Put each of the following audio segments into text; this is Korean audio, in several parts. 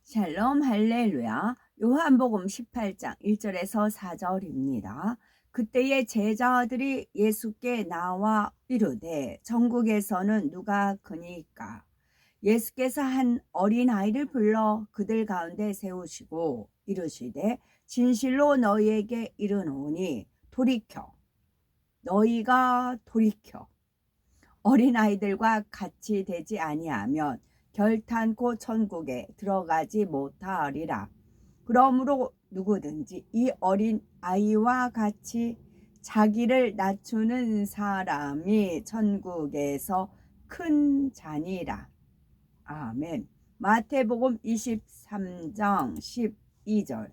샬롬 할렐루야. 요한복음 18장 1절에서 4절입니다. 그때의 제자들이 예수께 나와 이르되 천국에서는 누가 크니까? 예수께서 한 어린아이를 불러 그들 가운데 세우시고 이르시되 진실로 너희에게 이르노니 돌이켜 너희가 돌이켜 어린아이들과 같이 되지 아니하면 결탄코 천국에 들어가지 못하리라. 그러므로 누구든지 이 어린 아이와 같이 자기를 낮추는 사람이 천국에서 큰 자니라. 아멘. 마태복음 23장 12절.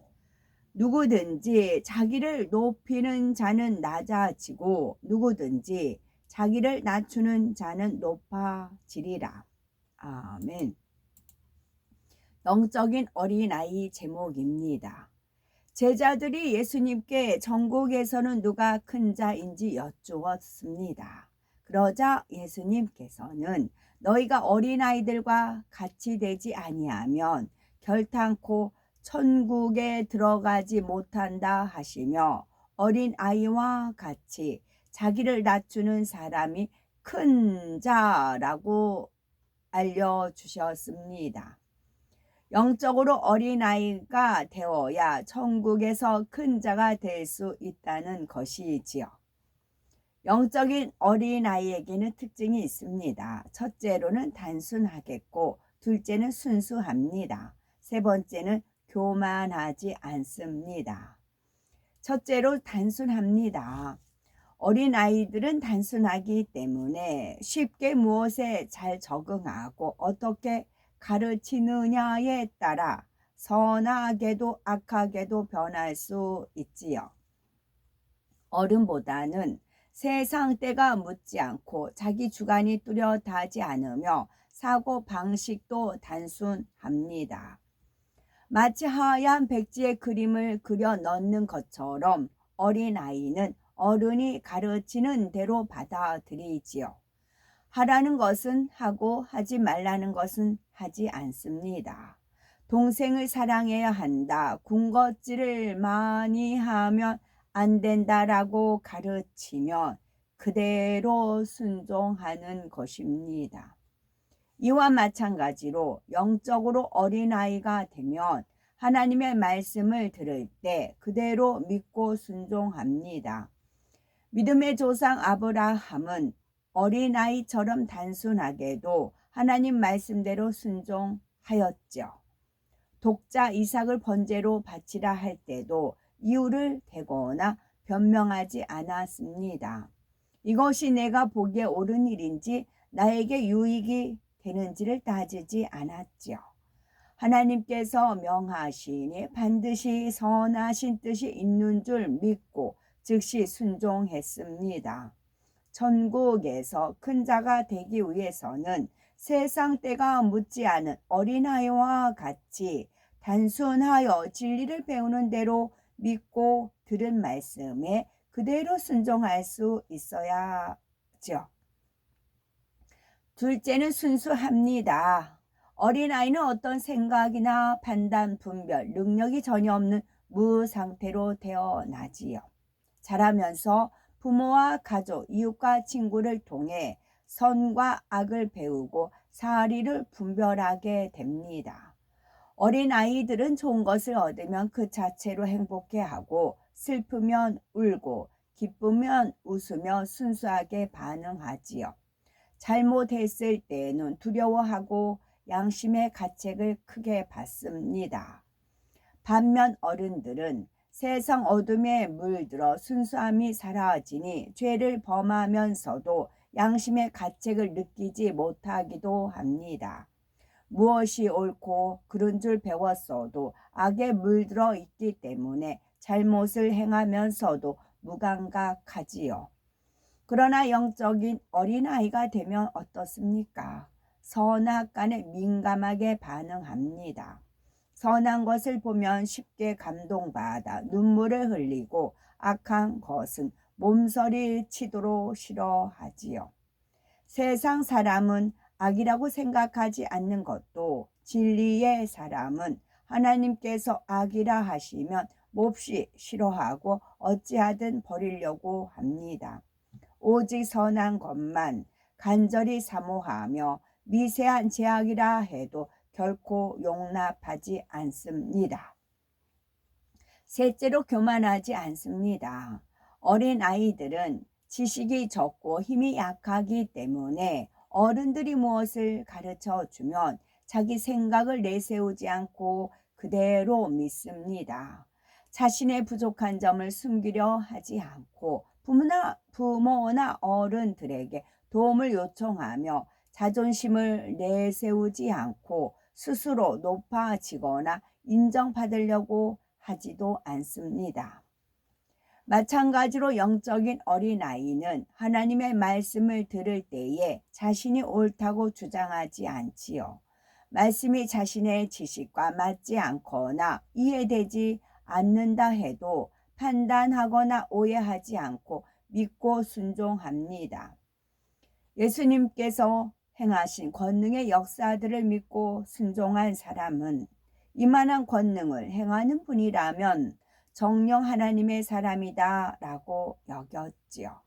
누구든지 자기를 높이는 자는 낮아지고 누구든지 자기를 낮추는 자는 높아지리라. 아멘. 영적인 어린아이 제목입니다. 제자들이 예수님께 천국에서는 누가 큰 자인지 여쭈었습니다. 그러자 예수님께서는 너희가 어린아이들과 같이 되지 아니하면 결탄코 천국에 들어가지 못한다 하시며 어린아이와 같이 자기를 낮추는 사람이 큰 자라고 알려주셨습니다. 영적으로 어린아이가 되어야 천국에서 큰 자가 될 수 있다는 것이지요. 영적인 어린아이에게는 특징이 있습니다. 첫째로는 단순하겠고, 둘째는 순수합니다. 세 번째는 교만하지 않습니다. 첫째로 단순합니다. 어린아이들은 단순하기 때문에 쉽게 무엇에 잘 적응하고 어떻게 가르치느냐에 따라 선하게도 악하게도 변할 수 있지요. 어른보다는 세상 때가 묻지 않고 자기 주관이 뚜렷하지 않으며 사고 방식도 단순합니다. 마치 하얀 백지에 그림을 그려 넣는 것처럼 어린아이는 어른이 가르치는 대로 받아들이지요. 하라는 것은 하고 하지 말라는 것은 하지 않습니다. 동생을 사랑해야 한다. 군것질을 많이 하면 안 된다라고 가르치면 그대로 순종하는 것입니다. 이와 마찬가지로 영적으로 어린아이가 되면 하나님의 말씀을 들을 때 그대로 믿고 순종합니다. 믿음의 조상 아브라함은 어린아이처럼 단순하게도 하나님 말씀대로 순종하였죠. 독자 이삭을 번제로 바치라 할 때도 이유를 대거나 변명하지 않았습니다. 이것이 내가 보기에 옳은 일인지 나에게 유익이 되는지를 따지지 않았죠. 하나님께서 명하시니 반드시 선하신 뜻이 있는 줄 믿고 즉시 순종했습니다. 천국에서 큰 자가 되기 위해서는 세상 때가 묻지 않은 어린아이와 같이 단순하여 진리를 배우는 대로 믿고 들은 말씀에 그대로 순종할 수 있어야죠. 둘째는 순수합니다. 어린아이는 어떤 생각이나 판단, 분별, 능력이 전혀 없는 무상태로 태어나지요. 자라면서 부모와 가족, 이웃과 친구를 통해 선과 악을 배우고 사리를 분별하게 됩니다. 어린아이들은 좋은 것을 얻으면 그 자체로 행복해하고 슬프면 울고 기쁘면 웃으며 순수하게 반응하지요. 잘못했을 때에는 두려워하고 양심의 가책을 크게 받습니다. 반면 어른들은 세상 어둠에 물들어 순수함이 사라지니 죄를 범하면서도 양심의 가책을 느끼지 못하기도 합니다. 무엇이 옳고 그른 줄 배웠어도 악에 물들어 있기 때문에 잘못을 행하면서도 무감각하지요. 그러나 영적인 어린아이가 되면 어떻습니까? 선악간에 민감하게 반응합니다. 선한 것을 보면 쉽게 감동받아 눈물을 흘리고 악한 것은 몸서리 치도록 싫어하지요. 세상 사람은 악이라고 생각하지 않는 것도 진리의 사람은 하나님께서 악이라 하시면 몹시 싫어하고 어찌하든 버리려고 합니다. 오직 선한 것만 간절히 사모하며 미세한 죄악이라 해도 결코 용납하지 않습니다. 셋째로 교만하지 않습니다. 어린 아이들은 지식이 적고 힘이 약하기 때문에 어른들이 무엇을 가르쳐 주면 자기 생각을 내세우지 않고 그대로 믿습니다. 자신의 부족한 점을 숨기려 하지 않고 부모나 어른들에게 도움을 요청하며 자존심을 내세우지 않고 스스로 높아지거나 인정받으려고 하지도 않습니다. 마찬가지로 영적인 어린아이는 하나님의 말씀을 들을 때에 자신이 옳다고 주장하지 않지요. 말씀이 자신의 지식과 맞지 않거나 이해되지 않는다 해도 판단하거나 오해하지 않고 믿고 순종합니다. 예수님께서 행하신 권능의 역사들을 믿고 순종한 사람은 이만한 권능을 행하는 분이라면 정녕 하나님의 사람이다 라고 여겼지요.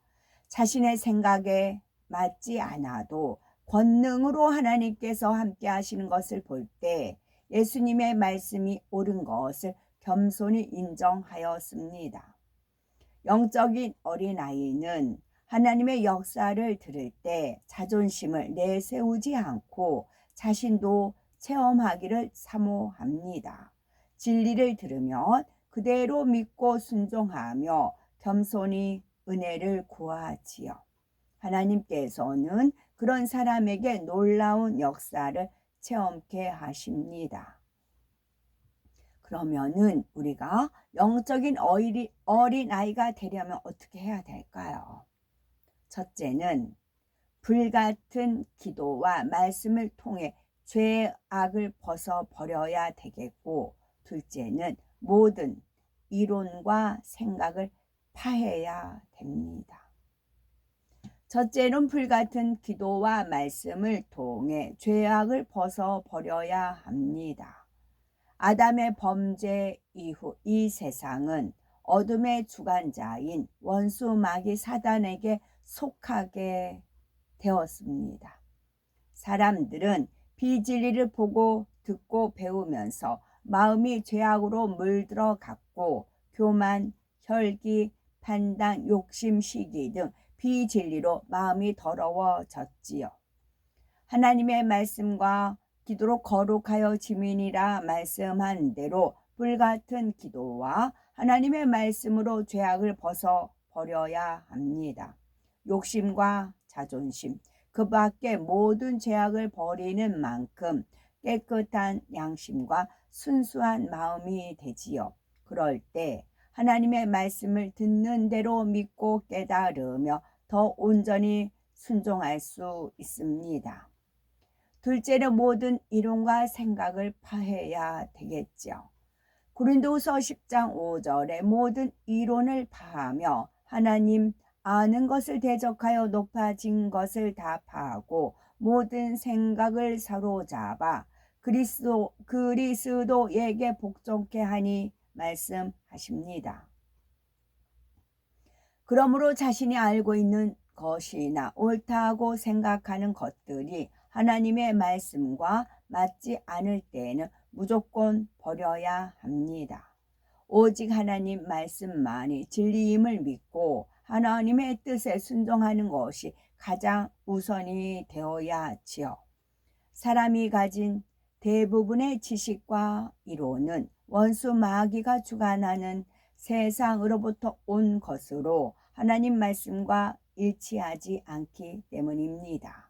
자신의 생각에 맞지 않아도 권능으로 하나님께서 함께 하시는 것을 볼 때 예수님의 말씀이 옳은 것을 겸손히 인정하였습니다. 영적인 어린아이는 하나님의 역사를 들을 때 자존심을 내세우지 않고 자신도 체험하기를 사모합니다. 진리를 들으면 그대로 믿고 순종하며 겸손히 은혜를 구하지요. 하나님께서는 그런 사람에게 놀라운 역사를 체험케 하십니다. 그러면은 우리가 영적인 어린아이가 되려면 어떻게 해야 될까요? 첫째는 불같은 기도와 말씀을 통해 죄악을 벗어버려야 되겠고, 둘째는 모든 이론과 생각을 파해야 됩니다. 첫째는 불같은 기도와 말씀을 통해 죄악을 벗어버려야 합니다. 아담의 범죄 이후 이 세상은 어둠의 주관자인 원수 마귀 사단에게 속하게 되었습니다. 사람들은 비진리를 보고 듣고 배우면서 마음이 죄악으로 물들어갔고 교만, 혈기, 판단, 욕심, 시기 등 비진리로 마음이 더러워졌지요. 하나님의 말씀과 기도로 거룩하여 지민이라 말씀한 대로 불같은 기도와 하나님의 말씀으로 죄악을 벗어버려야 합니다. 욕심과 자존심, 그 밖에 모든 죄악을 버리는 만큼 깨끗한 양심과 순수한 마음이 되지요. 그럴 때 하나님의 말씀을 듣는 대로 믿고 깨달으며 더 온전히 순종할 수 있습니다. 둘째는 모든 이론과 생각을 파해야 되겠죠. 고린도후서 10장 5절에 모든 이론을 파하며 하나님 아는 것을 대적하여 높아진 것을 다 파하고 모든 생각을 사로잡아 그리스도에게 복종케 하니 말씀하십니다. 그러므로 자신이 알고 있는 것이나 옳다고 생각하는 것들이 하나님의 말씀과 맞지 않을 때에는 무조건 버려야 합니다. 오직 하나님 말씀만이 진리임을 믿고 하나님의 뜻에 순종하는 것이 가장 우선이 되어야 하지요. 사람이 가진 대부분의 지식과 이론은 원수 마귀가 주관하는 세상으로부터 온 것으로 하나님 말씀과 일치하지 않기 때문입니다.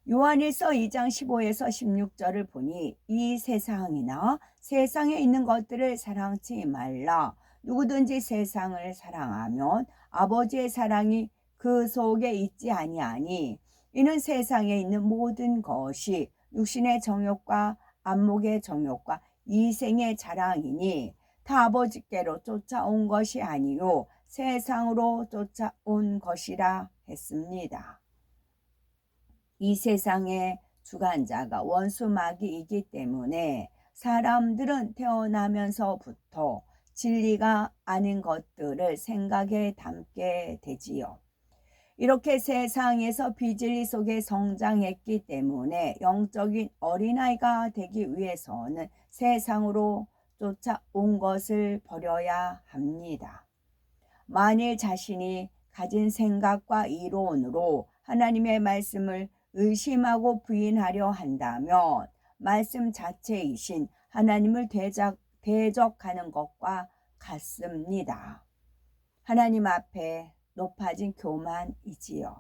요한일서 2장 15에서 16절을 보니 이 세상이나 세상에 있는 것들을 사랑치 말라. 누구든지 세상을 사랑하면 아버지의 사랑이 그 속에 있지 아니하니 이는 세상에 있는 모든 것이 육신의 정욕과 안목의 정욕과 이생의 자랑이니 다 아버지께로 쫓아온 것이 아니요 세상으로 쫓아온 것이라 했습니다. 이 세상의 주관자가 원수 마귀이기 때문에 사람들은 태어나면서부터 진리가 아닌 것들을 생각에 담게 되지요. 이렇게 세상에서 비진리 속에 성장했기 때문에 영적인 어린아이가 되기 위해서는 세상으로 쫓아온 것을 버려야 합니다. 만일 자신이 가진 생각과 이론으로 하나님의 말씀을 의심하고 부인하려 한다면 말씀 자체이신 하나님을 대적하는 것과 같습니다. 하나님 앞에 높아진 교만이지요.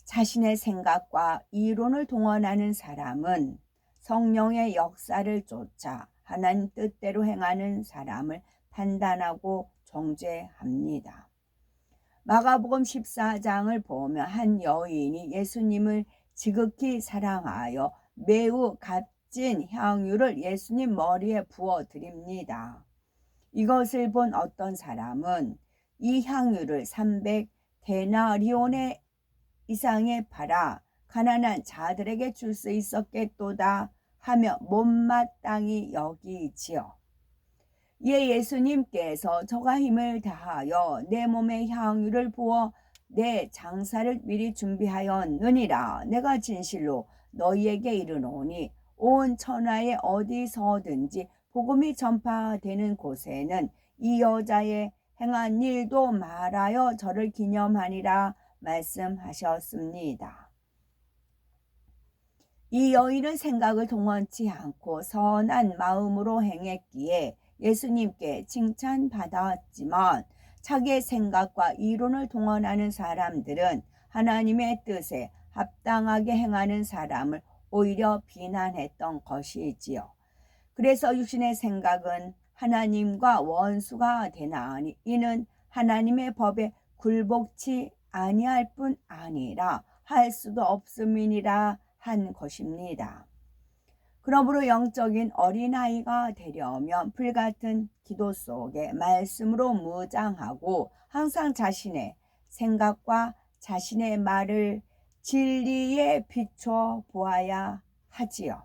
자신의 생각과 이론을 동원하는 사람은 성령의 역사를 쫓아 하나님 뜻대로 행하는 사람을 판단하고 정죄합니다. 마가복음 14장을 보면 한 여인이 예수님을 지극히 사랑하여 매우 값진 향유를 예수님 머리에 부어드립니다. 이것을 본 어떤 사람은 이 향유를 300데나리온의 이상에 팔아 가난한 자들에게 줄 수 있었겠도다 하며 못마땅히 여기지요. 이에 예수님께서 저가 힘을 다하여 내 몸에 향유를 부어 내 장사를 미리 준비하였느니라. 내가 진실로 너희에게 이르노니 온 천하에 어디서든지 복음이 전파되는 곳에는 이 여자의 행한 일도 말하여 저를 기념하니라 말씀하셨습니다. 이 여인은 생각을 동원치 않고 선한 마음으로 행했기에 예수님께 칭찬받았지만 자기의 생각과 이론을 동원하는 사람들은 하나님의 뜻에 합당하게 행하는 사람을 오히려 비난했던 것이지요. 그래서 육신의 생각은 하나님과 원수가 되나니 이는 하나님의 법에 굴복치 아니할 뿐 아니라 할 수도 없음이니라 한 것입니다. 그러므로 영적인 어린아이가 되려면 불같은 기도 속에 말씀으로 무장하고 항상 자신의 생각과 자신의 말을 진리에 비춰 보아야 하지요.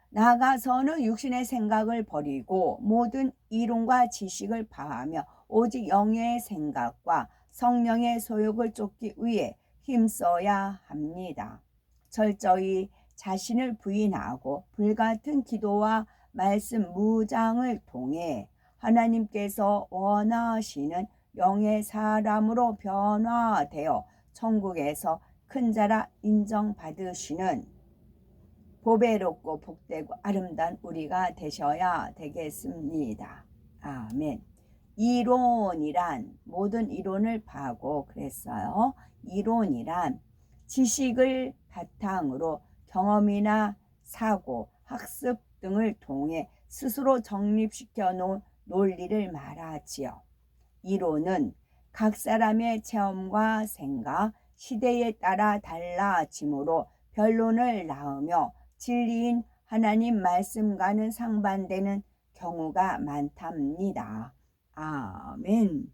나아가서는 육신의 생각을 버리고 모든 이론과 지식을 파하며 오직 영의 생각과 성령의 소욕을 쫓기 위해 힘써야 합니다. 철저히 자신을 부인하고 불같은 기도와 말씀 무장을 통해 하나님께서 원하시는 영의 사람으로 변화되어 천국에서 큰 자라 인정받으시는 보배롭고 복되고 아름다운 우리가 되셔야 되겠습니다. 아멘. 이론이란 모든 이론을 파고 그랬어요. 이론이란 지식을 바탕으로 경험이나 사고, 학습 등을 통해 스스로 정립시켜 놓은 논리를 말하지요. 이론은 각 사람의 체험과 생각, 시대에 따라 달라지므로 변론을 낳으며 진리인 하나님 말씀과는 상반되는 경우가 많답니다. 아멘.